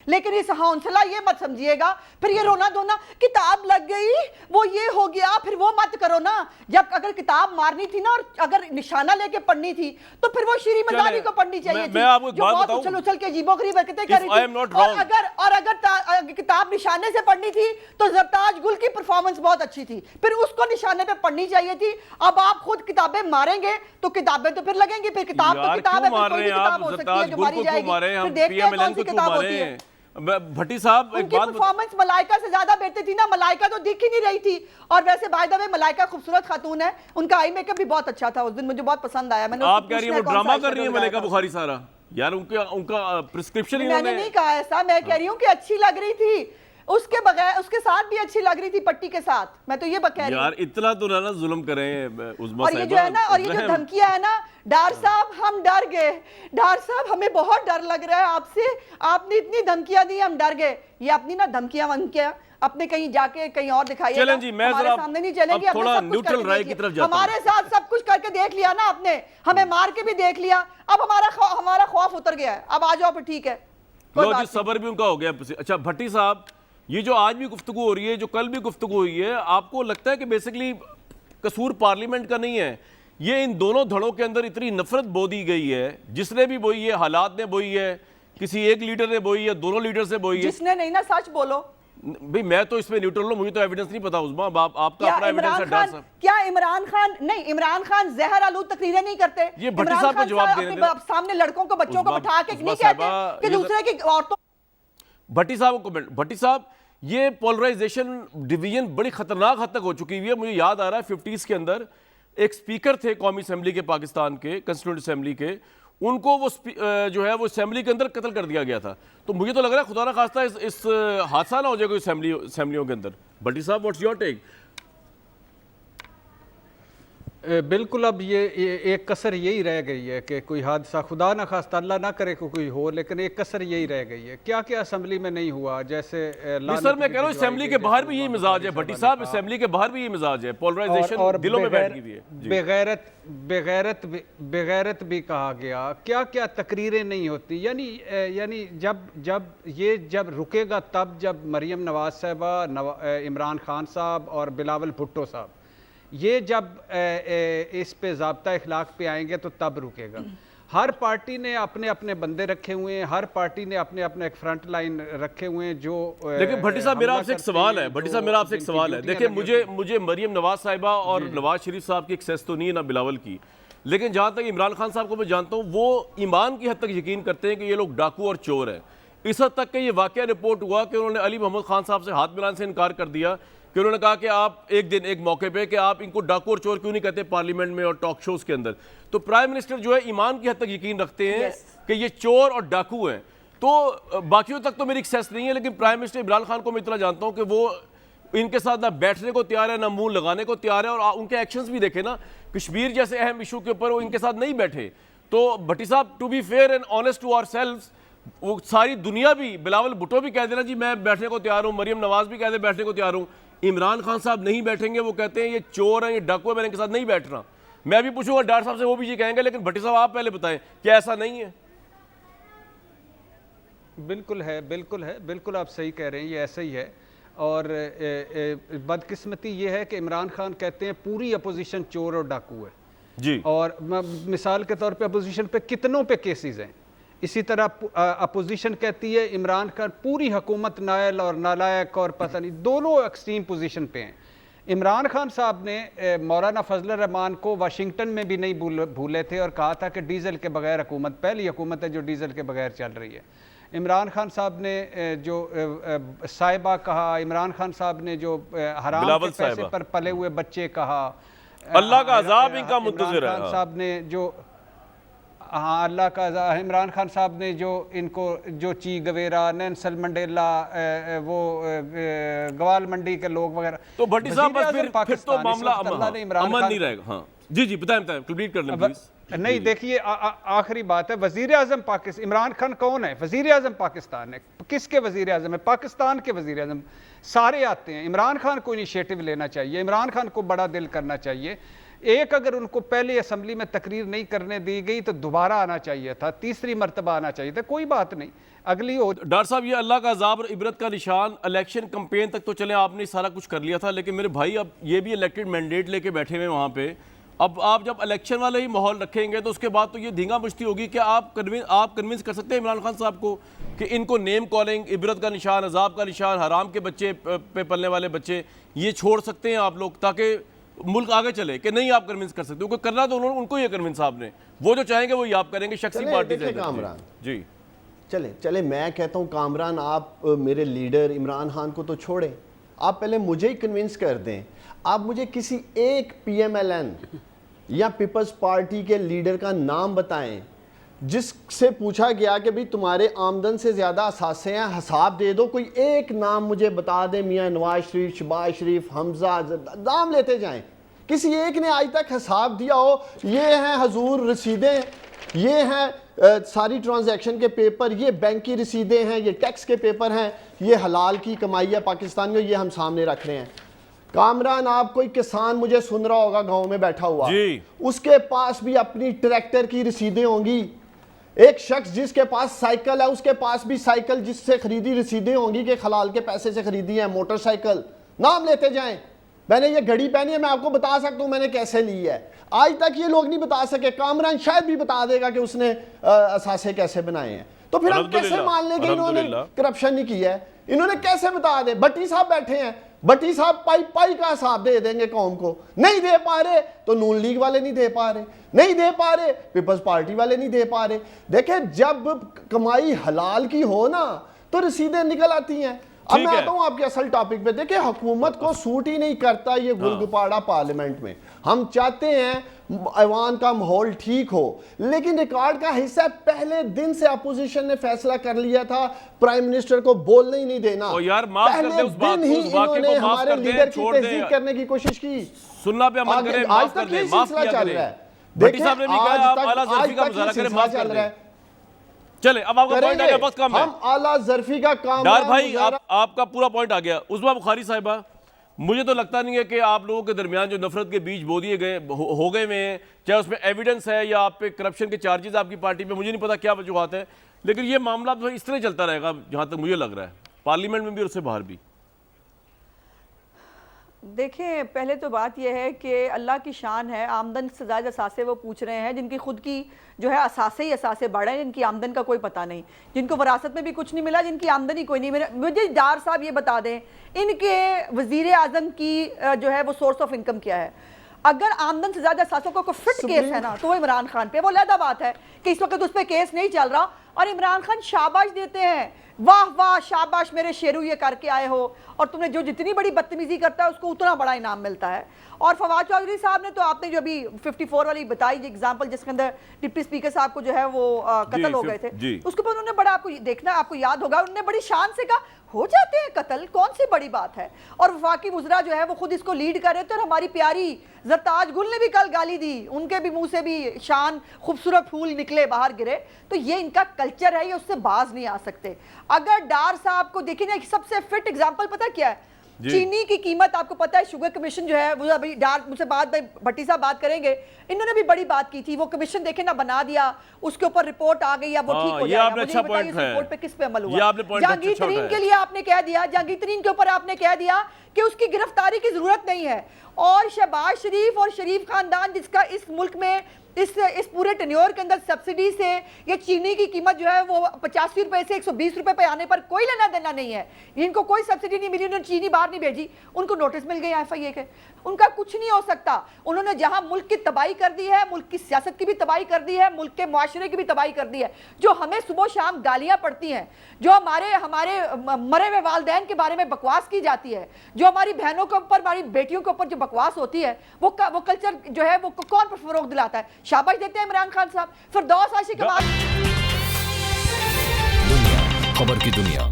لیکن اس حوصلہ یہ مت سمجھیے گا پھر یہ رونا دھونا کتاب لگ گئی وہ یہ ہو گیا پھر وہ مت کرو نا. جب اگر کتاب مارنی تھی نا اور اگر نشانہ لے کے پڑھنی تھی تو پھر وہ شیریں مزاری کو پڑھنی چاہیے تھی جو بہت اچھل اچھل کے عجیب و غریب حرکتیں کر رہی تھی. اور اگر کتاب نشانے سے پڑھنی تھی تو زرتاج گل کی پرفارمنس بہت اچھی تھی, پھر اس کو نشانے پہ پڑھنی چاہیے تھی. اب آپ خود کتابیں ماریں گے تو کتابیں تو پھر لگیں گی, پھر کتاب تو کتاب ہے, پھر کوئی بھی کتاب ہو سکتی ہے جو ماری جائے گی. پھر دیکھتے ہیں کون سی کتاب ہوتی ہے. بھٹی صاحب ان کی پرفارمنس ملائکہ سے زیادہ بہتر تھی نا, ملائکہ تو دکھ ہی نہیں رہی تھی. اور ویسے بائی دا وے ملائکہ خوبصورت خاتون ہے, ان کا آئی میک اپ بھی بہت اچھا تھا اس دن, مجھے بہت پسند آیا. آپ کہہ رہی ہیں وہ ڈرامہ کر رہی ہیں ملائکہ بخاری سارا؟ یار ان کا پرسکرپشن میں نے نہیں کہا ایسا, میں کہہ رہی ہوں کہ اچھی لگ رہی تھی اس کے بغیر, اس کے ساتھ بھی اچھی لگ رہی تھی پٹی کے ساتھ. میں تو یہ کہہ رہی ہوں یار اتنا تو نہ ظلم کریں عظمیٰ اور یہ جو ہے نا, اور یہ جو دھمکیاں ہے نا, ڈار صاحب ہم ڈر گئے, ڈار صاحب ہمیں بہت ڈر لگ رہا ہے آپ سے, آپ نے اتنی دھمکیاں دی ہم ڈر گئے. یہ اپنی نا دھمکیاں ونکیاں اپنے کہیں جا کے کہیں اور دکھائیے گا, ہمارے سامنے نہیں چلیں گی. تھوڑا نیوٹرل رائے کی طرف جاتا ہوں. ہمارے ساتھ سب کچھ کر کے دیکھ لیا نا آپ نے, ہمیں مار کے بھی دیکھ لیا, اب ہمارا خوف اتر گیا ہے, اب آ جاؤ پھر ٹھیک ہے. لو جی صبر بھی ان کا ہو گیا. اچھا بھٹی صاحب, یہ جو آج بھی گفتگو ہو رہی ہے, جو کل بھی گفتگو ہوئی ہے, آپ کو لگتا ہے کہ بیسیکلی قصور پارلیمنٹ کا نہیں ہے, یہ ان دونوں دھڑوں کے اندر اتنی نفرت بو دی گئی ہے, جس نے بھی بوئی ہے, حالات نے بوئی ہے, کسی ایک لیڈر نے بوئی ہے, دونوں لیڈر سے بوئی ہے. جس نے نہیں نا سچ بولو بھئی میں تو اس میں نیوٹرل ہوں, مجھے تو ایویڈنس نہیں پتا عظمیٰ, آپ کا اپنا ایویڈنس ہے ڈار صاحب. کیا عمران خان نہیں, عمران خان زہر آلود تقریریں نہیں کرتے؟ یہ بھٹی صاحب کو جواب دینے دیں. سامنے لڑکوں کو بچوں کو بٹھا کے نہیں کہتے کہ دوسرے کی عورتوں. بھٹی صاحب کو کمنٹ. بھٹی صاحب یہ پولرائزیشن ڈویژن بڑی خطرناک حد تک ہو چکی ہوئی ہے. مجھے یاد آ رہا ہے 50s کے اندر ایک سپیکر تھے قومی اسمبلی کے, پاکستان کے کنسٹیٹیوئنٹ اسمبلی کے, ان کو وہ جو ہے وہ اسمبلی کے اندر قتل کر دیا گیا تھا. تو مجھے تو لگ رہا ہے خدا نہ خواستہ اس حادثہ نہ ہو جائے کوئی اسمبلیوں کے اندر. بھٹی صاحب واٹس یور ٹیک؟ بالکل, اب یہ ایک کسر یہی رہ گئی ہے کہ کوئی حادثہ خدا نہ خواستہ اللہ نہ کرے کوئی ہو, لیکن ایک کسر یہی رہ گئی ہے. کیا کیا اسمبلی میں نہیں ہوا, جیسے سر میں کہہ رہا ہوں اسمبلی کے باہر بھی یہی مزاج ہے. بھٹی صاحب اسمبلی کے باہر بھی یہی مزاج ہے, پولرائزیشن دلوں میں بیٹھ گئی ہے. بغیرت بھی کہا گیا, کیا کیا تقریریں نہیں ہوتی. یعنی جب رکے گا تب جب مریم نواز صاحبہ, عمران خان صاحب اور بلاول بھٹو صاحب یہ جب اس پہ ضابطہ اخلاق پہ آئیں گے تو تب رکے گا. ہر پارٹی نے اپنے اپنے بندے رکھے ہوئے ہیں, ہر پارٹی نے اپنے اپنے ایک فرنٹ لائن رکھے ہوئے ہیں جو. لیکن بھٹی صاحب میرا آپ سے ایک سوال ہے, بھٹی صاحب میرا آپ سے ایک سوال ہے. دیکھیں مجھے مریم نواز صاحبہ اور نواز شریف صاحب کی ایکسیس تو نہیں ہے, نہ بلاول کی, لیکن جہاں تک عمران خان صاحب کو میں جانتا ہوں وہ ایمان کی حد تک یقین کرتے ہیں کہ یہ لوگ ڈاکو اور چور ہیں. اس حد تک کہ یہ واقعہ رپورٹ ہوا کہ انہوں نے علی محمد خان صاحب سے ہاتھ ملانے سے انکار کر دیا, کہ انہوں نے کہا کہ آپ ایک موقع پہ کہ آپ ان کو ڈاکو اور چور کیوں نہیں کہتے پارلیمنٹ میں اور ٹاک شوز کے اندر. تو پرائم منسٹر جو ہے ایمان کی حد تک یقین رکھتے ہیں کہ یہ چور اور ڈاکو ہیں. تو باقیوں تک تو میری ایکسیس نہیں ہے, لیکن پرائم منسٹر عمران خان کو میں اتنا جانتا ہوں کہ وہ ان کے ساتھ نہ بیٹھنے کو تیار ہے, نہ منہ لگانے کو تیار ہے, اور ان کے ایکشنز بھی دیکھیں نا, کشمیر جیسے اہم ایشو کے اوپر وہ ان کے ساتھ نہیں بیٹھے. تو Bhatti sahab to be fair and honest to ourselves, وہ ساری دنیا بھی, بلاول بھٹو بھی کہہ دینا جی میں بیٹھنے کو تیار ہوں, مریم نواز بھی کہہ دے بیٹھنے کو تیار ہوں, عمران خان صاحب نہیں بیٹھیں گے, وہ کہتے ہیں یہ چور ہیں, یہ ڈاکو ہیں, میں ان کے ساتھ نہیں بیٹھ رہا. میں بھی پوچھوں گا ڈار صاحب سے, وہ بھی یہ کہیں گے, لیکن بھٹی صاحب آپ پہلے بتائیں کیا ایسا نہیں ہے؟ بالکل ہے, بالکل آپ صحیح کہہ رہے ہیں, یہ ایسا ہی ہے. اور بدقسمتی یہ ہے کہ عمران خان کہتے ہیں پوری اپوزیشن چور اور ڈاکو ہے جی, اور مثال کے طور پہ اپوزیشن پہ کتنوں پہ کیسز ہیں. اسی طرح اپوزیشن کہتی ہے عمران خان پوری حکومت نائل اور نالائق اور پتہ نہیں, دونوں ایکسٹریم پوزیشن پہ ہیں. عمران خان صاحب نے مولانا فضل الرحمان کو واشنگٹن میں بھی نہیں بھولے تھے اور کہا تھا کہ ڈیزل کے بغیر حکومت, پہلی حکومت ہے جو ڈیزل کے بغیر چل رہی ہے. عمران خان صاحب نے جو صاحبہ کہا, عمران خان صاحب نے جو حرام کے پیسے پر پلے ہوئے بچے کہا, اللہ کا عذاب ان کا منتظر ہے. عمران خان صاحب نے جو اللہ کا عمران خان صاحب نے جو ان کو جو چی گویرا, نیلسن منڈیلا, وہ گوال منڈی کے لوگ وغیرہ. تو بھٹی صاحب بس پھر تو معاملہ امن نہیں رہے گا. ہاں جی بتائیں کمپلیٹ کر لیں پلیز. نہیں دیکھیے آخری بات ہے, وزیر اعظم پاکستان, عمران خان کون ہے؟ وزیر اعظم پاکستان ہے. کس کے وزیر اعظم ہے؟ پاکستان کے وزیر اعظم. سارے آتے ہیں, عمران خان کو انیشیٹو لینا چاہیے, عمران خان کو بڑا دل کرنا چاہیے. ایک اگر ان کو پہلے اسمبلی میں تقریر نہیں کرنے دی گئی تو دوبارہ آنا چاہیے تھا, تیسری مرتبہ آنا چاہیے تھا, کوئی بات نہیں, اگلی ہو. ڈاکٹر صاحب یہ اللہ کا عذاب اور عبرت کا نشان, الیکشن کمپین تک تو چلیں آپ نے سارا کچھ کر لیا تھا, لیکن میرے بھائی اب یہ بھی الیکٹڈ مینڈیٹ لے کے بیٹھے ہوئے وہاں پہ, اب آپ جب الیکشن والے ہی ماحول رکھیں گے تو اس کے بعد تو یہ دھینگا مشتی ہوگی کہ آپ کنونس کر سکتے ہیں عمران خان صاحب کو کہ ان کو نیم کالنگ, عبرت کا نشان, عذاب کا نشان, حرام کے بچے پہ پلنے والے بچے, یہ چھوڑ سکتے ہیں آپ لوگ تاکہ ملک آگے چلے, کہ نہیں آپ کنونس کر سکتے, کیونکہ کرنا تو ان کو یہ کنونس آپ نے, وہ جو چاہیں گے وہی آپ کریں گے شخصی پارٹی سے. جی چلے میں کہتا ہوں کامران آپ میرے لیڈر عمران خان کو تو چھوڑیں, آپ پہلے مجھے ہی کنونس کر دیں. آپ مجھے کسی ایک پی ایم ایل این یا پیپلز پارٹی کے لیڈر کا نام بتائیں جس سے پوچھا گیا کہ بھئی تمہارے آمدن سے زیادہ اثاثے ہیں, حساب دے دو, کوئی ایک نام مجھے بتا دیں. میاں نواز شریف, شہباز شریف, حمزہ, نام لیتے جائیں, کسی ایک نے آج تک حساب دیا ہو یہ ہیں حضور رسیدیں, یہ ہیں ساری ٹرانزیکشن کے پیپر, یہ بینک کی رسیدیں ہیں, یہ ٹیکس کے پیپر ہیں, یہ حلال کی کمائی ہے پاکستان میں, یہ ہم سامنے رکھ رہے ہیں. کامران آپ کوئی کسان مجھے سن رہا ہوگا گاؤں میں بیٹھا ہوا, اس کے پاس بھی اپنی ٹریکٹر کی رسیدیں ہوں گی. ایک شخص جس کے پاس سائیکل ہے اس کے پاس بھی سائیکل جس سے خریدی رسیدیں ہوں گی کہ حلال کے پیسے سے خریدی ہیں. موٹر سائیکل, نام لیتے جائیں. میں نے یہ گھڑی پہنی ہے, میں آپ کو بتا سکتا ہوں میں نے کیسے لی ہے. آج تک یہ لوگ نہیں بتا سکے, کامران شاید بھی بتا دے گا کہ اس نے اثاثے کیسے بنائے ہیں. تو پھر ہم کیسے مان لیں کہ انہوں نے کرپشن نہیں کی ہے؟ انہوں نے کیسے بتا دے؟ بھٹی صاحب بیٹھے ہیں, بھٹی صاحب پائی کا حساب دے دیں گے قوم کو. نہیں دے پا رہے تو نون لیگ والے نہیں دے پا رہے, نہیں دے پا رہے پیپلز پارٹی والے نہیں دے پا رہے. دیکھیں جب کمائی حلال کی ہو نا تو رسیدیں نکل آتی ہیں. اب میں آتا ہوں آپ کے اصل ٹاپک پہ. دیکھیں حکومت کو سوٹ ہی نہیں کرتا یہ گلگپاڑا پارلیمنٹ میں. ہم چاہتے ہیں ایوان کا ماحول ٹھیک ہو, لیکن ریکارڈ کا حصہ پہلے دن سے اپوزیشن نے فیصلہ کر لیا تھا پرائم منسٹر کو بولنے ہی نہیں دینا. پہلے دن ہی انہوں نے ہمارے لیڈر کی تصدیق کرنے کی کوشش کی. سننا پہ عمل کریں, معاف کر دیں, معاف کیا کریں. بھٹی صاحب نے بھی کہا آپ اعلیٰ ظرفی کا مظاہرہ کریں, معاف کر دیں. چلے اب آپ کا پوائنٹ آ گیا, بس کم ہے. ہم اعلیٰ ظرفی کا کام, ڈار بھائی آپ کا پورا پوائنٹ آ گیا. عظمیٰ بخاری صاحبہ, مجھے تو لگتا نہیں ہے کہ آپ لوگوں کے درمیان جو نفرت کے بیج بو دیے گئے ہو گئے میں ہیں, چاہے اس میں ایویڈنس ہے یا آپ پہ کرپشن کے چارجز آپ کی پارٹی پہ, مجھے نہیں پتا کیا وجوہات ہیں, لیکن یہ معاملہ تو اس طرح چلتا رہے گا جہاں تک مجھے لگ رہا ہے, پارلیمنٹ میں بھی اور اس سے باہر بھی. دیکھیں پہلے تو بات یہ ہے کہ اللہ کی شان ہے, آمدن سے زائد اثاثے وہ پوچھ رہے ہیں جن کی خود کی جو ہے اثاثے ہی اثاثے بڑھ رہے ہیں, جن کی آمدن کا کوئی پتہ نہیں, جن کو وراثت میں بھی کچھ نہیں ملا, جن کی آمدنی کوئی نہیں ملا. مجھے ڈار صاحب یہ بتا دیں ان کے وزیر اعظم کی جو ہے وہ سورس آف انکم کیا ہے؟ اگر آمدن سے زیادہ اثاثوں کا کوئی فٹ کیس ہے نا تو وہ عمران خان پہ, وہ علیحدہ بات ہے کہ اس وقت اس پہ کیس نہیں چل رہا, اور عمران خان شاباش دیتے ہیں, واہ واہ شاباش میرے شیرو یہ کر کے آئے ہو, اور تم نے جو جتنی بڑی بدتمیزی کرتا ہے اس کو اتنا بڑا انعام ملتا ہے. اور فواد چودھری صاحب نے تو آپ نے جو ابھی 54 والی بتائی ایگزامپل جس کے اندر ڈپٹی اسپیکر صاحب کو جو ہے وہ قتل ہو گئے تھے, اس کے اوپر انہوں نے بڑا, آپ کو دیکھنا آپ کو یاد ہوگا, انہوں نے بڑی شان سے کہا ہو جاتے ہیں قتل, کون سی بڑی بات ہے. اور وفاقی وزراء جو ہے وہ خود اس کو لیڈ کر رہے تھے, اور ہماری پیاری زرتاج گل نے بھی کل گالی دی, ان کے بھی منہ سے بھی شان خوبصورت پھول نکلے باہر گرے. تو یہ ان کا کلچر ہے, یہ اس سے باز نہیں آ سکتے. اگر ڈار صاحب کو دیکھیں نا, سب سے فٹ ایگزامپل پتہ کیا ہے؟ چینی کی قیمت آپ کو پتہ ہے, شوگر کمیشن جو ہے وہ ابھی ڈار مجھ سے بعد میں بھٹی صاحب بات کریں گے, انہوں نے بھی بڑی بات کی تھی, وہ کمیشن دیکھیں نا بنا دیا, اس کے اوپر رپورٹ آ گئی, اب وہ ٹھیک ہو جائے گا. مجھے بتائیے اس رپورٹ پہ کس پہ عمل ہوا؟ جہانگیر ترین کے لیے آپ نے کہہ دیا, جہانگیر ترین کے اوپر آپ نے کہہ دیا کہ اس کی گرفتاری کی ضرورت نہیں ہے, اور شہباز شریف اور شریف خاندان جس کا اس ملک میں اس پورے ٹینیور کے اندر سبسڈی سے یہ چینی کی قیمت جو ہے وہ 85 روپے سے 120 روپے پہ آنے پر کوئی لینا دینا نہیں ہے, ان کو کوئی سبسڈی نہیں ملی, انہوں نے چینی باہر نہیں بھیجی, ان کو نوٹس مل گئی ایف آئی اے کے, ان کا کچھ نہیں ہو سکتا. انہوں نے جہاں ملک کی تباہی کر دی ہے, ملک کی سیاست کی بھی تباہی کر دی ہے, ملک کے معاشرے کی بھی تباہی کر دی ہے. جو ہمیں صبح و شام گالیاں پڑتی ہیں, جو ہمارے مرے ہوئے والدین کے بارے میں بکواس کی جاتی ہے, جو ہماری بہنوں کے اوپر, ہماری بیٹیوں کے اوپر جو بکواس ہوتی ہے, وہ کلچر جو ہے وہ کون پر فروغ دلاتا ہے؟ شاباش دیتے ہیں عمران خان صاحب. فردوس عاشق کے بعد دنیا خبر کی دنیا